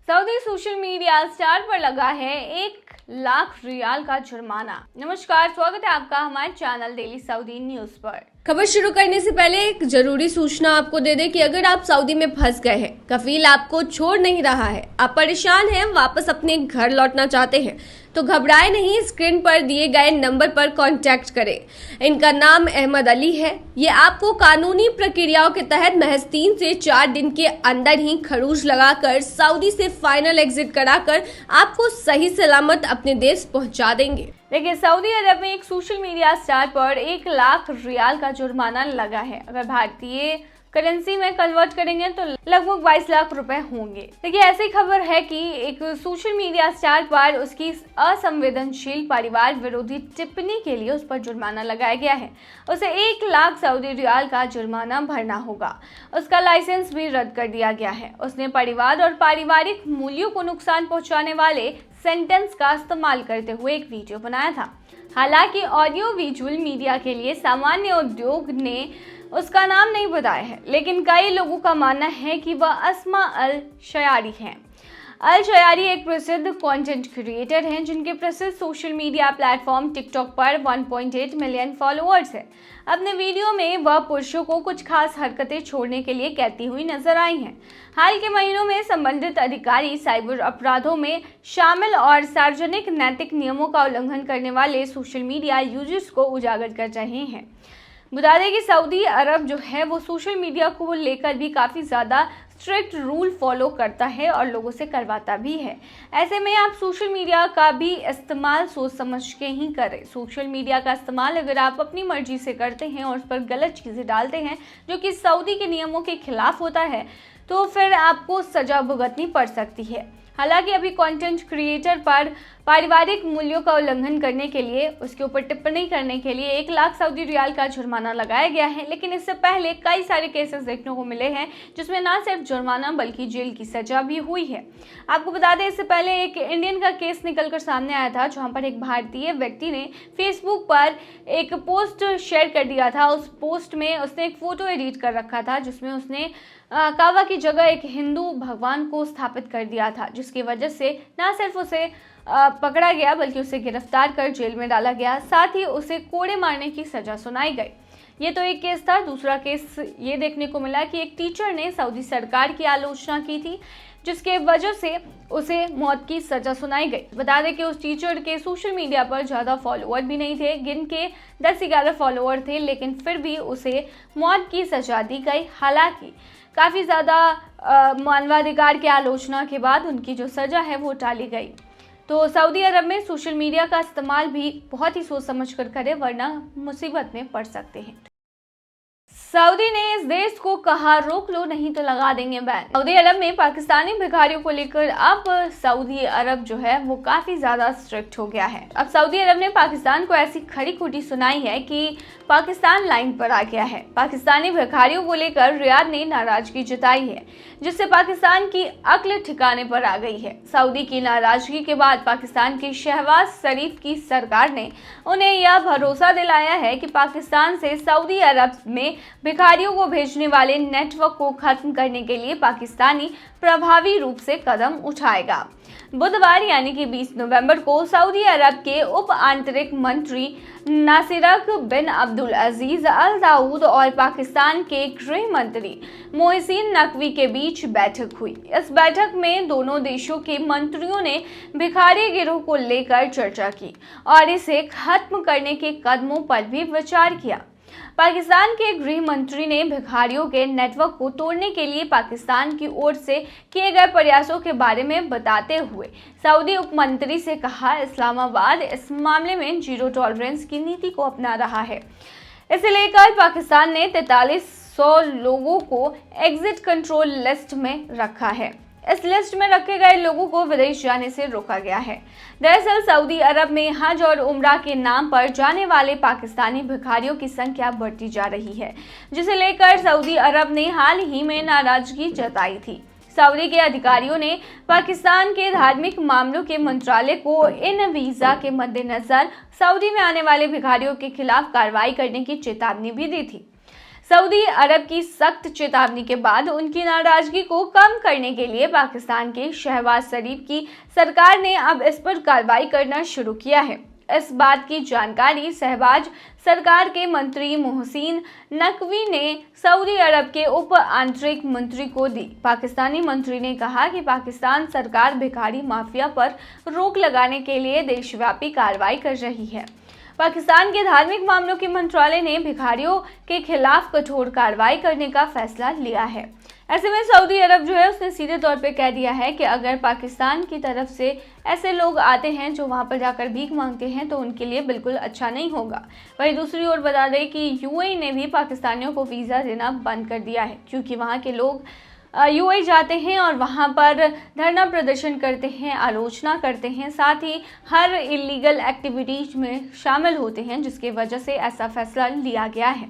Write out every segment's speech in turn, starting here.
Saudi social media star पर लगा है 1 लाख रियाल का जुर्माना। नमस्कार, स्वागत है आपका हमारे चैनल डेली सऊदी न्यूज पर। खबर शुरू करने से पहले एक जरूरी सूचना आपको दे दें कि अगर आप सऊदी में फंस गए हैं, कफील आपको छोड़ नहीं रहा है, आप परेशान हैं, वापस अपने घर लौटना चाहते हैं, तो घबराए नहीं, स्क्रीन पर दिए गए नंबर पर कांटेक्ट करें। इनका नाम अहमद अली है। ये आपको कानूनी प्रक्रियाओं के तहत महज 3 से 4 दिन के अंदर ही खरूज लगाकर सऊदी से फाइनल एग्जिट कराकर आपको सही सलामत अपने देश पहुंचा देंगे। देखिए, सऊदी अरब में एक सोशल मीडिया स्टार पर 1 लाख रियाल का जुर्माना लगा है। अगर भारतीय करेंसी में कन्वर्ट करेंगे तो लगभग 22 लाख रुपए होंगे। देखिए, ऐसी खबर है कि एक सोशल मीडिया स्टार पर उसकी असंवेदनशील परिवार विरोधी टिप्पणी के लिए उस पर जुर्माना लगाया गया है। उसे 1 लाख सऊदी रियाल का जुर्माना भरना होगा। उसका लाइसेंस भी रद्द कर दिया गया है। उसने परिवार और पारिवारिक मूल्यों को नुकसान पहुंचाने वाले सेंटेंस का इस्तेमाल करते हुए एक वीडियो बनाया था। हालांकि ऑडियो विजुअल मीडिया के लिए सामान्य उद्योग ने उसका नाम नहीं बताया है, लेकिन कई लोगों का मानना है कि वह अस्मा अल शयारी हैं। अल शयारी एक प्रसिद्ध कंटेंट क्रिएटर हैं जिनके प्रसिद्ध सोशल मीडिया प्लेटफॉर्म टिकटॉक पर 1.8 मिलियन फॉलोअर्स हैं। अपने वीडियो में वह पुरुषों को कुछ खास हरकतें छोड़ने के लिए कहती हुई नजर आई हैं। हाल के महीनों में संबंधित अधिकारी साइबर अपराधों में शामिल और सार्वजनिक नैतिक नियमों का उल्लंघन करने वाले सोशल मीडिया यूजर्स को उजागर कर रहे हैं। बता दें कि सऊदी अरब जो है वो सोशल मीडिया को लेकर भी काफ़ी ज़्यादा स्ट्रिक्ट रूल फॉलो करता है और लोगों से करवाता भी है। ऐसे में आप सोशल मीडिया का भी इस्तेमाल सोच समझ के ही करें। सोशल मीडिया का इस्तेमाल अगर आप अपनी मर्जी से करते हैं और उस पर गलत चीज़ें डालते हैं जो कि सऊदी के नियमों के खिलाफ होता है, तो फिर आपको सजा भुगतनी पड़ सकती है। हालांकि अभी कंटेंट क्रिएटर पर पारिवारिक मूल्यों का उल्लंघन करने के लिए, उसके ऊपर टिप्पणी करने के लिए 1 लाख सऊदी रियाल का जुर्माना लगाया गया है। लेकिन इससे पहले कई सारे केसेस देखने को मिले हैं जिसमें ना सिर्फ जुर्माना बल्कि जेल की सजा भी हुई है। आपको बता दें, इससे पहले एक इंडियन का केस निकलकर सामने आया था जहां पर एक भारतीय व्यक्ति ने फेसबुक पर एक पोस्ट शेयर कर दिया था। उस पोस्ट में उसने एक फोटो एडिट कर रखा था जिसमें उसने काबा की जगह एक हिंदू भगवान को स्थापित कर दिया था, जिसकी वजह से न सिर्फ उसे पकड़ा गया बल्कि उसे गिरफ्तार कर जेल में डाला गया, साथ ही उसे कोड़े मारने की सजा सुनाई गई। ये तो एक केस था। दूसरा केस ये देखने को मिला कि एक टीचर ने सऊदी सरकार की आलोचना की थी, जिसके वजह से उसे मौत की सजा सुनाई गई। बता दें कि उस टीचर के सोशल मीडिया पर ज़्यादा फॉलोअर भी नहीं थे, गिन के 10-11 फॉलोअर थे, लेकिन फिर भी उसे मौत की सजा दी गई। हालांकि काफ़ी ज़्यादा मानवाधिकार की आलोचना के बाद उनकी जो सज़ा है वो टाली गई। तो सऊदी अरब में सोशल मीडिया का इस्तेमाल भी बहुत ही सोच समझ कर करें, वरना मुसीबत में पड़ सकते हैं। सऊदी ने इस देश को कहा रोक लो नहीं तो लगा देंगे बैन। सऊदी अरब में पाकिस्तानी भिखारियों को लेकर अब सऊदी अरब जो है वो काफी ज्यादा स्ट्रिक्ट हो गया है। अब सऊदी अरब ने पाकिस्तान को ऐसी खरी खोटी सुनाई है कि पाकिस्तान लाइन पर आ गया है। पाकिस्तानी भिखारियों को लेकर रियाद ने नाराजगी जताई है, जिससे पाकिस्तान की अक्ल ठिकाने पर आ गई है। सऊदी की नाराजगी के बाद पाकिस्तान की शहबाज शरीफ की सरकार ने उन्हें यह भरोसा दिलाया है कि पाकिस्तान से सऊदी अरब में भिखारियों को भेजने वाले नेटवर्क को खत्म करने के लिए पाकिस्तानी प्रभावी रूप से कदम उठाएगा। बुधवार यानी कि 20 नवंबर को सऊदी अरब के उप आंतरिक मंत्री नासिरक बिन अब्दुल अजीज अल दाऊद और पाकिस्तान के गृह मंत्री मोहसिन नकवी के बीच बैठक हुई। इस बैठक में दोनों देशों के मंत्रियों ने भिखारी गिरोह को लेकर चर्चा की और इसे खत्म करने के कदमों पर भी विचार किया। पाकिस्तान के गृह मंत्री ने भिखारियों के नेटवर्क को तोड़ने के लिए पाकिस्तान की ओर से किए गए प्रयासों के बारे में बताते हुए सऊदी उप मंत्री से कहा, इस्लामाबाद इस मामले में जीरो टॉलरेंस की नीति को अपना रहा है। इसे लेकर पाकिस्तान ने 4300 लोगों को एग्जिट कंट्रोल लिस्ट में रखा है। इस लिस्ट में रखे गए लोगों को विदेश जाने से रोका गया है। दरअसल सऊदी अरब में हज और उम्रा के नाम पर जाने वाले पाकिस्तानी भिखारियों की संख्या बढ़ती जा रही है, जिसे लेकर सऊदी अरब ने हाल ही में नाराजगी जताई थी। सऊदी के अधिकारियों ने पाकिस्तान के धार्मिक मामलों के मंत्रालय को इन वीजा के मद्देनजर सऊदी में आने वाले भिखारियों के खिलाफ कार्रवाई करने की चेतावनी भी दी थी। सऊदी अरब की सख्त चेतावनी के बाद उनकी नाराजगी को कम करने के लिए पाकिस्तान के शहबाज शरीफ की सरकार ने अब इस पर कार्रवाई करना शुरू किया है। इस बात की जानकारी शहबाज सरकार के मंत्री मोहसिन नकवी ने सऊदी अरब के उप आंतरिक मंत्री को दी। पाकिस्तानी मंत्री ने कहा कि पाकिस्तान सरकार भिखारी माफिया पर रोक लगाने के लिए देशव्यापी कार्रवाई कर रही है। पाकिस्तान के धार्मिक मामलों के मंत्रालय ने भिखारियों के खिलाफ कठोर कार्रवाई करने का फैसला लिया है। ऐसे में सऊदी अरब जो है उसने सीधे तौर पे कह दिया है कि अगर पाकिस्तान की तरफ से ऐसे लोग आते हैं जो वहां पर जाकर भीख मांगते हैं तो उनके लिए बिल्कुल अच्छा नहीं होगा। वहीं दूसरी ओर बता दें कि यूएई ने भी पाकिस्तानियों को वीज़ा देना बंद कर दिया है, क्योंकि वहां के लोग यूएई जाते हैं और वहां पर धरना प्रदर्शन करते हैं, आलोचना करते हैं, साथ ही हर इलीगल एक्टिविटीज में शामिल होते हैं, जिसकी वजह से ऐसा फैसला लिया गया है।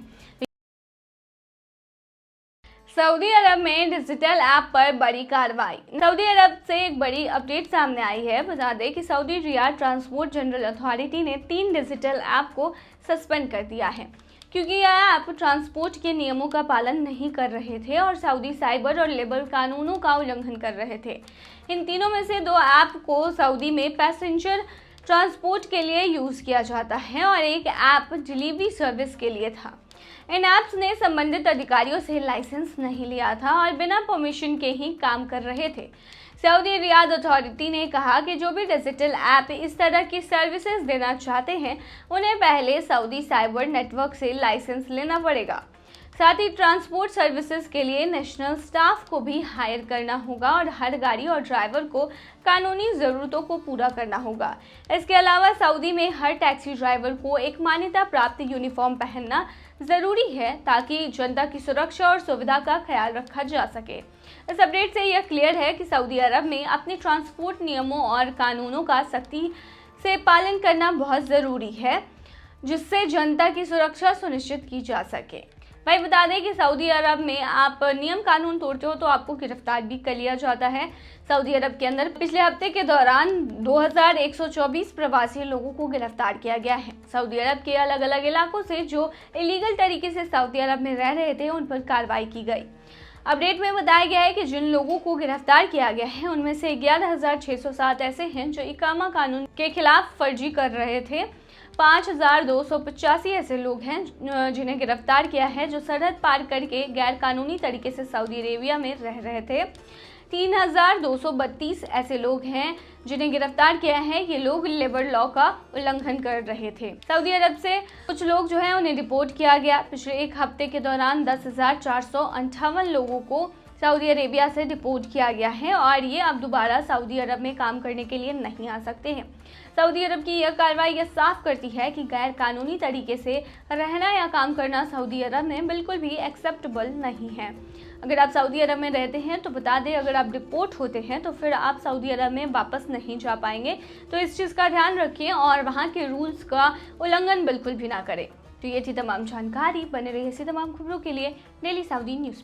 सऊदी अरब में डिजिटल ऐप पर बड़ी कार्रवाई। सऊदी अरब से एक बड़ी अपडेट सामने आई है। बता दें कि Saudi Riyadh transport general authority ने 3 डिजिटल ऐप को सस्पेंड कर दिया है, क्योंकि यह ऐप ट्रांसपोर्ट के नियमों का पालन नहीं कर रहे थे और सऊदी साइबर और लेबर कानूनों का उल्लंघन कर रहे थे। इन तीनों में से 2 ऐप को सऊदी में पैसेंजर ट्रांसपोर्ट के लिए यूज़ किया जाता है और एक ऐप डिलीवरी सर्विस के लिए था। इन ऐप्स ने संबंधित अधिकारियों से लाइसेंस नहीं लिया था और बिना परमिशन के ही काम कर रहे थे। सऊदी रियाद अथॉरिटी ने कहा कि जो भी डिजिटल ऐप इस तरह की सर्विसेज देना चाहते हैं उन्हें पहले सऊदी साइबर नेटवर्क से लाइसेंस लेना पड़ेगा। साथ ही ट्रांसपोर्ट सर्विसेज के लिए नेशनल स्टाफ को भी हायर करना होगा और हर गाड़ी और ड्राइवर को कानूनी ज़रूरतों को पूरा करना होगा। इसके अलावा सऊदी में हर टैक्सी ड्राइवर को एक मान्यता प्राप्त यूनिफॉर्म पहनना ज़रूरी है ताकि जनता की सुरक्षा और सुविधा का ख्याल रखा जा सके। इस अपडेट से यह क्लियर है कि सऊदी अरब में अपने ट्रांसपोर्ट नियमों और कानूनों का सख्ती से पालन करना बहुत ज़रूरी है, जिससे जनता की सुरक्षा सुनिश्चित की जा सके। भाई बता दें कि सऊदी अरब में आप नियम कानून तोड़ते हो तो आपको गिरफ्तार भी कर लिया जाता है। सऊदी अरब के अंदर पिछले हफ्ते के दौरान 2124 प्रवासी लोगों को गिरफ्तार किया गया है। सऊदी अरब के अलग अलग इलाकों से जो इलीगल तरीके से सऊदी अरब में रह रहे थे उन पर कार्रवाई की गई। अपडेट में बताया गया है कि जिन लोगों को गिरफ्तार किया गया है उनमें से 11,607 ऐसे हैं जो इकामा कानून के खिलाफ फर्जी कर रहे थे। 5,285 ऐसे लोग हैं जिन्हें गिरफ्तार किया है जो सरहद पार करके गैर कानूनी तरीके से सऊदी अरेबिया में रह रहे थे। 3,232 ऐसे लोग हैं जिन्हें गिरफ्तार किया है। ये लोग लेबर लॉ का उल्लंघन कर रहे थे। सऊदी अरब से कुछ लोग जो हैं उन्हें डिपोर्ट किया गया। पिछले एक हफ्ते के दौरान 10,458 लोगों को सऊदी अरेबिया से डिपोर्ट किया गया है और ये अब दोबारा सऊदी अरब में काम करने के लिए नहीं आ सकते हैं। सऊदी अरब की यह कार्रवाई यह साफ करती है कि गैर कानूनी तरीके से रहना या काम करना सऊदी अरब में बिल्कुल भी एक्सेप्टेबल नहीं है। अगर आप सऊदी अरब में रहते हैं तो बता दें, अगर आप डिपोर्ट होते हैं तो फिर आप सऊदी अरब में वापस नहीं जा पाएंगे। तो इस चीज़ का ध्यान रखें और वहाँ के रूल्स का उल्लंघन बिल्कुल भी ना करें। तो ये थी तमाम जानकारी। बने रहिए ऐसी तमाम खबरों के लिए डेली सऊदी न्यूज़।